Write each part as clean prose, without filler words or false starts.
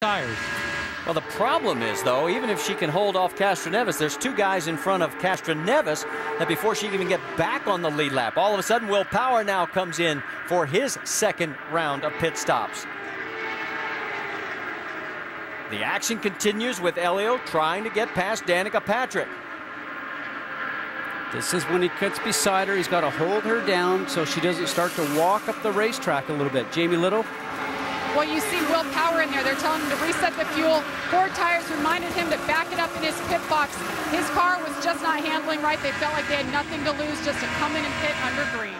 tires. Well, the problem is, though, even if she can hold off Castroneves, there's two guys in front of Castroneves that before she can even get back on the lead lap, all of a sudden Will Power now comes in for his second round of pit stops. The action continues with Elio trying to get past Danica Patrick. This is when he gets beside her. He's got to hold her down so she doesn't start to walk up the racetrack a little bit. Jamie Little? Well, you see Will Power in there. They're telling him to reset the fuel. 4 tires reminded him to back it up in his pit box. His car was just not handling right. They felt like they had nothing to lose just to come in and pit under green.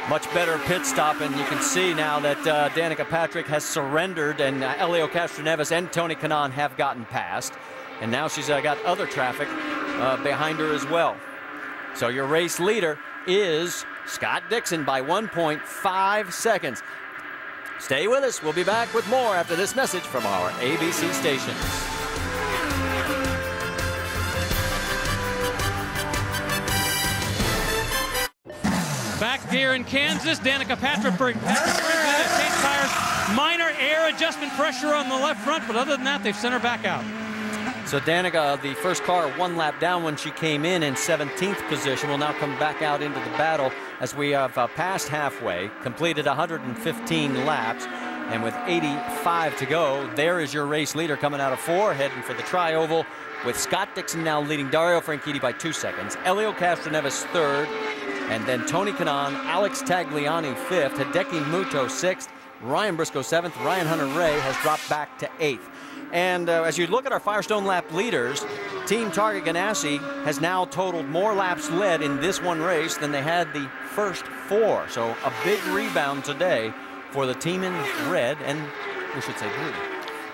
Much better pit stop, and you can see now that Danica Patrick has surrendered, and Elio Castroneves and Tony Kanaan have gotten past. And now she's got other traffic behind her as well. So your race leader is Scott Dixon by 1.5 seconds. Stay with us. We'll be back with more after this message from our ABC stations. Back here in Kansas, Danica Patrick brings in change tires. Minor air adjustment pressure on the left front, but other than that, they've sent her back out. So Danica, the first car 1 lap down when she came in 17th position, will now come back out into the battle as we have passed halfway, completed 115 laps, and with 85 to go, there is your race leader coming out of 4, heading for the tri-oval, with Scott Dixon now leading Dario Franchitti by 2 seconds, Elio Castroneves 3rd, and then Tony Kanaan, Alex Tagliani 5th, Hideki Muto 6th, Ryan Briscoe 7th, Ryan Hunter-Reay has dropped back to 8th. And as you look at our Firestone lap leaders, Team Target Ganassi has now totaled more laps led in this one race than they had the first 4. So a big rebound today for the team in red, and we should say blue.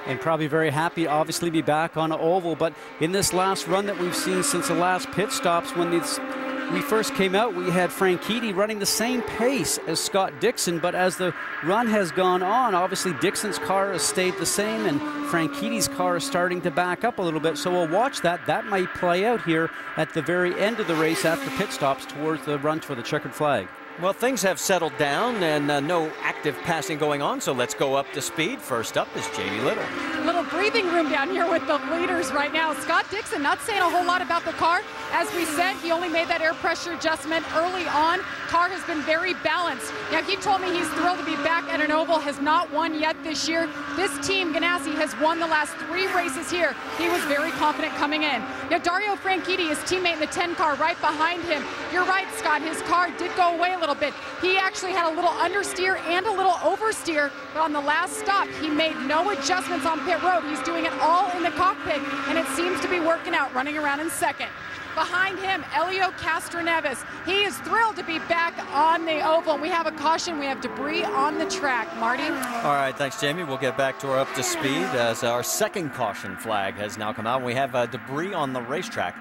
And probably very happy, obviously, be back on an oval. But in this last run that we've seen since the last pit stops, when we first came out, we had Franchitti running the same pace as Scott Dixon, but as the run has gone on, obviously Dixon's car has stayed the same and Franchitti's car is starting to back up a little bit. So we'll watch that. That might play out here at the very end of the race after pit stops towards the run for the checkered flag. Well, things have settled down and no active passing going on, so let's go up to speed. First up is Jamie Little. A little breathing room down here with the leaders right now. Scott Dixon not saying a whole lot about the car. As we said, he only made that air pressure adjustment early on. Car has been very balanced. Now, he told me he's thrilled to be back at an oval, has not won yet this year. This team, Ganassi, has won the last 3 races here. He was very confident coming in. Now, Dario Franchitti, his teammate in the 10 car right behind him. You're right, Scott, his car did go away a little bit. He actually had a little understeer and a little oversteer, but on the last stop, he made no adjustments on pit road. He's doing it all in the cockpit, and it seems to be working out, running around in second. Behind him, Elio Castroneves. He is thrilled to be back on the oval. We have a caution. We have debris on the track. Marty? All right, thanks, Jamie. We'll get back to our up to speed as our second caution flag has now come out. We have debris on the racetrack,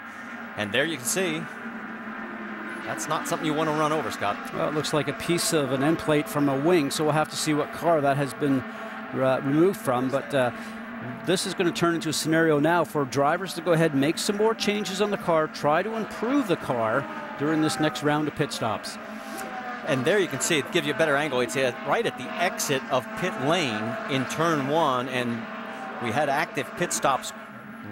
and there you can see that's not something you want to run over, Scott. Well, it looks like a piece of an end plate from a wing, so we'll have to see what car that has been removed from. But this is going to turn into a scenario now for drivers to go ahead and make some more changes on the car, try to improve the car during this next round of pit stops. And there you can see it gives you a better angle. It's right at the exit of pit lane in turn 1, and we had active pit stops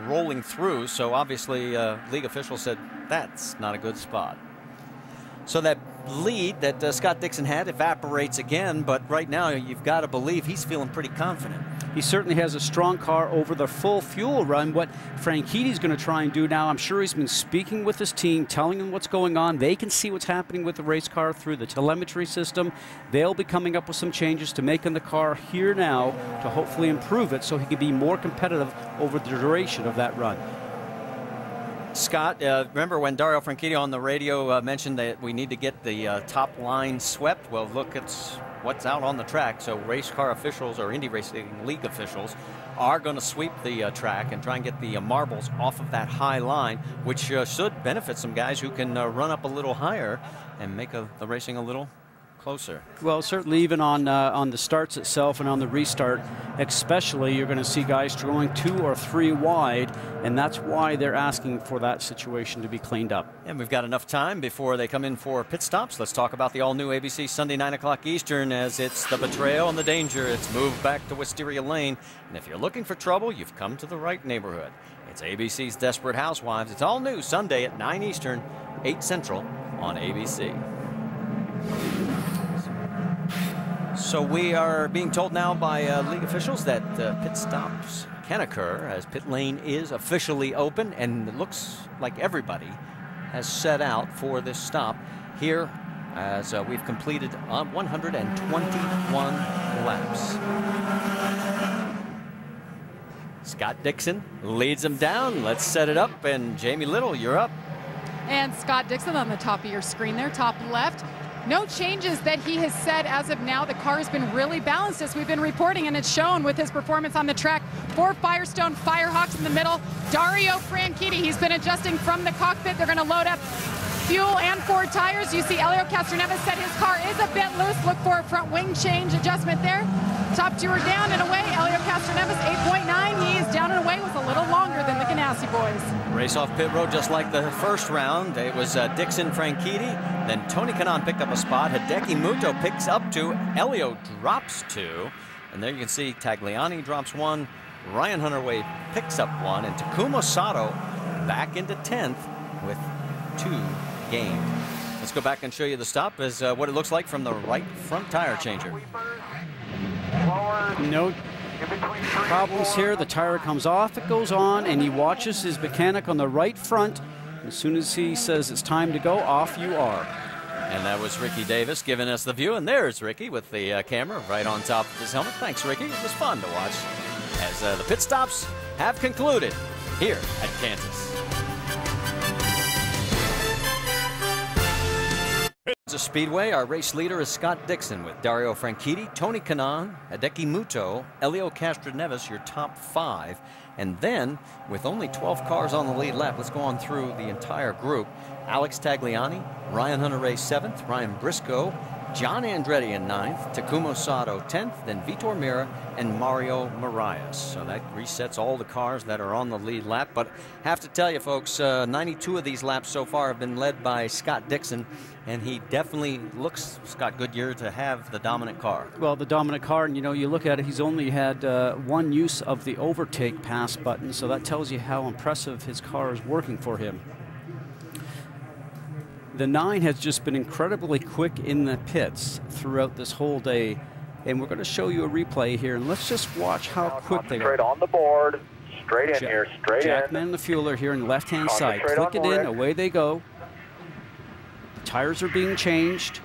rolling through, so obviously league officials said that's not a good spot. So that lead that Scott Dixon had evaporates again, but right now you've got to believe he's feeling pretty confident. He certainly has a strong car over the full fuel run. What Franchitti's going to try and do now, I'm sure he's been speaking with his team, telling them what's going on. They can see what's happening with the race car through the telemetry system. They'll be coming up with some changes to make in the car here now to hopefully improve it so he can be more competitive over the duration of that run. Scott, remember when Dario Franchitti on the radio mentioned that we need to get the top line swept? Well, look, it's what's out on the track. So race car officials or Indy Racing League officials are going to sweep the track and try and get the marbles off of that high line, which should benefit some guys who can run up a little higher and make the racing a little closer. Well, certainly even on the starts itself and on the restart, especially, you're going to see guys going 2 or 3 wide, and that's why they're asking for that situation to be cleaned up. And we've got enough time before they come in for pit stops. Let's talk about the all-new ABC Sunday 9 o'clock Eastern, as it's the betrayal and the danger. It's moved back to Wisteria Lane, and if you're looking for trouble, you've come to the right neighborhood. It's ABC's Desperate Housewives. It's all new Sunday at 9 Eastern, 8 Central on ABC. So we are being told now by league officials that pit stops can occur as pit lane is officially open, and it looks like everybody has set out for this stop here as we've completed 121 laps. Scott Dixon leads them down. Let's set it up, and Jamie Little, you're up. And Scott Dixon on the top of your screen there, top left. No changes that he has said as of now. The car has been really balanced as we've been reporting, and it's shown with his performance on the track. 4 Firestone Firehawks in the middle. Dario Franchitti, he's been adjusting from the cockpit. They're going to load up fuel and 4 tires. You see Elio Castroneves said his car is a bit loose. Look for a front wing change adjustment there. Top 2 are down and away. Elio Castroneves 8.9. He is down and away with a little longer than the Ganassi boys. Race off pit road just like the first round. It was Dixon Franchitti. Then Tony Kanaan picked up a spot. Hideki Muto picks up 2. Elio drops 2. And there you can see Tagliani drops 1. Ryan Hunter-Reay picks up 1. And Takuma Sato back into 10th with 2 gained. Let's go back and show you the stop as what it looks like from the right front tire changer. No problems here. The tire comes off, it goes on, and he watches his mechanic on the right front. As soon as he says it's time to go, off you are. And that was Ricky Davis giving us the view. And there's Ricky with the camera right on top of his helmet. Thanks, Ricky. It was fun to watch as the pit stops have concluded here at Kansas. Kansas Speedway, our race leader is Scott Dixon with Dario Franchitti, Tony Kanaan, Hideki Muto, Elio Castroneves, your top 5. And then, with only 12 cars on the lead lap, let's go on through the entire group. Alex Tagliani, Ryan Hunter-Reay 7th, Ryan Briscoe, John Andretti in 9th, Takuma Sato 10th, then Vitor Meira and Mario Moraes. So that resets all the cars that are on the lead lap. But have to tell you, folks, 92 of these laps so far have been led by Scott Dixon, and he definitely looks, Scott Goodyear, to have the dominant car. Well, the dominant car, and you know, you look at it, he's only had 1 use of the overtake pass button, so that tells you how impressive his car is working for him. The 9 has just been incredibly quick in the pits throughout this whole day, and we're going to show you a replay here, and let's just watch how quick they are. Straight on the board, straight in here, straight Jackman in. the fueler here on the left-hand side. Click it in, away they go. The tires are being changed,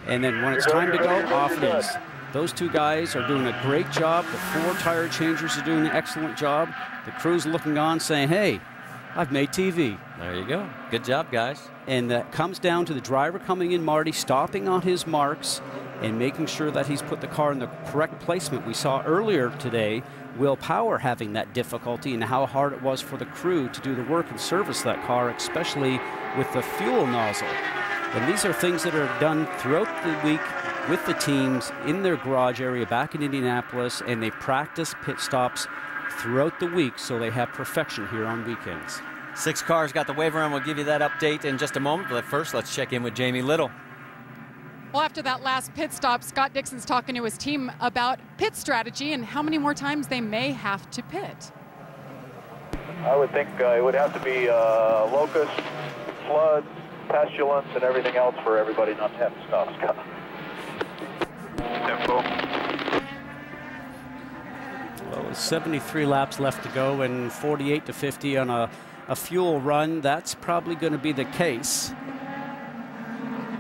and then when it's time to go, off it is. Those 2 guys are doing a great job. The 4 tire changers are doing an excellent job. The crew's looking on saying, hey, I've made TV. There you go. Good job, guys. And that comes down to the driver coming in, Marty, stopping on his marks and making sure that he's put the car in the correct placement. We saw earlier today Will Power having that difficulty and how hard it was for the crew to do the work and service that car, especially with the fuel nozzle. And these are things that are done throughout the week with the teams in their garage area back in Indianapolis, and they practice pit stops throughout the week so they have perfection here on weekends. 6 cars got the waiver, and we'll give you that update in just a moment. But first, let's check in with Jamie Little. Well, after that last pit stop, Scott Dixon's talking to his team about pit strategy and how many more times they may have to pit. I would think it would have to be locust, flood, pestilence, and everything else for everybody not to have to stop, Scott. Tempo. Well, with 73 laps left to go and 48 to 50 on a fuel run, that's probably going to be the case.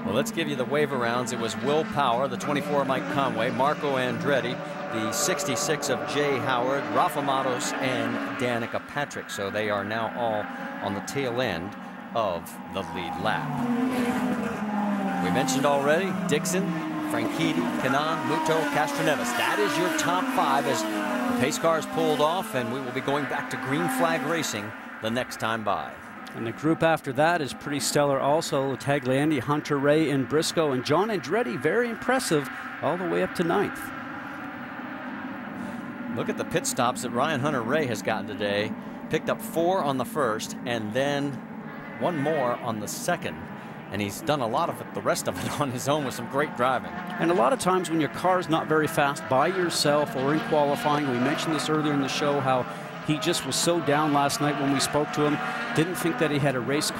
Well, let's give you the waiver rounds. It was Will Power, the 24 Mike Conway, Marco Andretti, the 66 of Jay Howard, Rafa Matos, and Danica Patrick. So they are now all on the tail end of the lead lap. We mentioned already Dixon, Franchitti, Kanaan, Muto, Castroneves. That is your top 5 as the pace cars pulled off, and we will be going back to green flag racing the next time by. And the group after that is pretty stellar also. Tagliani, Hunter Ray, and Briscoe, and John Andretti, very impressive, all the way up to 9th. Look at the pit stops that Ryan Hunter-Ray has gotten today. Picked up 4 on the first and then 1 more on the second. And he's done a lot of it, the rest of it on his own with some great driving. And a lot of times when your car is not very fast by yourself or in qualifying, we mentioned this earlier in the show, how he just was so down last night when we spoke to him. Didn't think that he had a race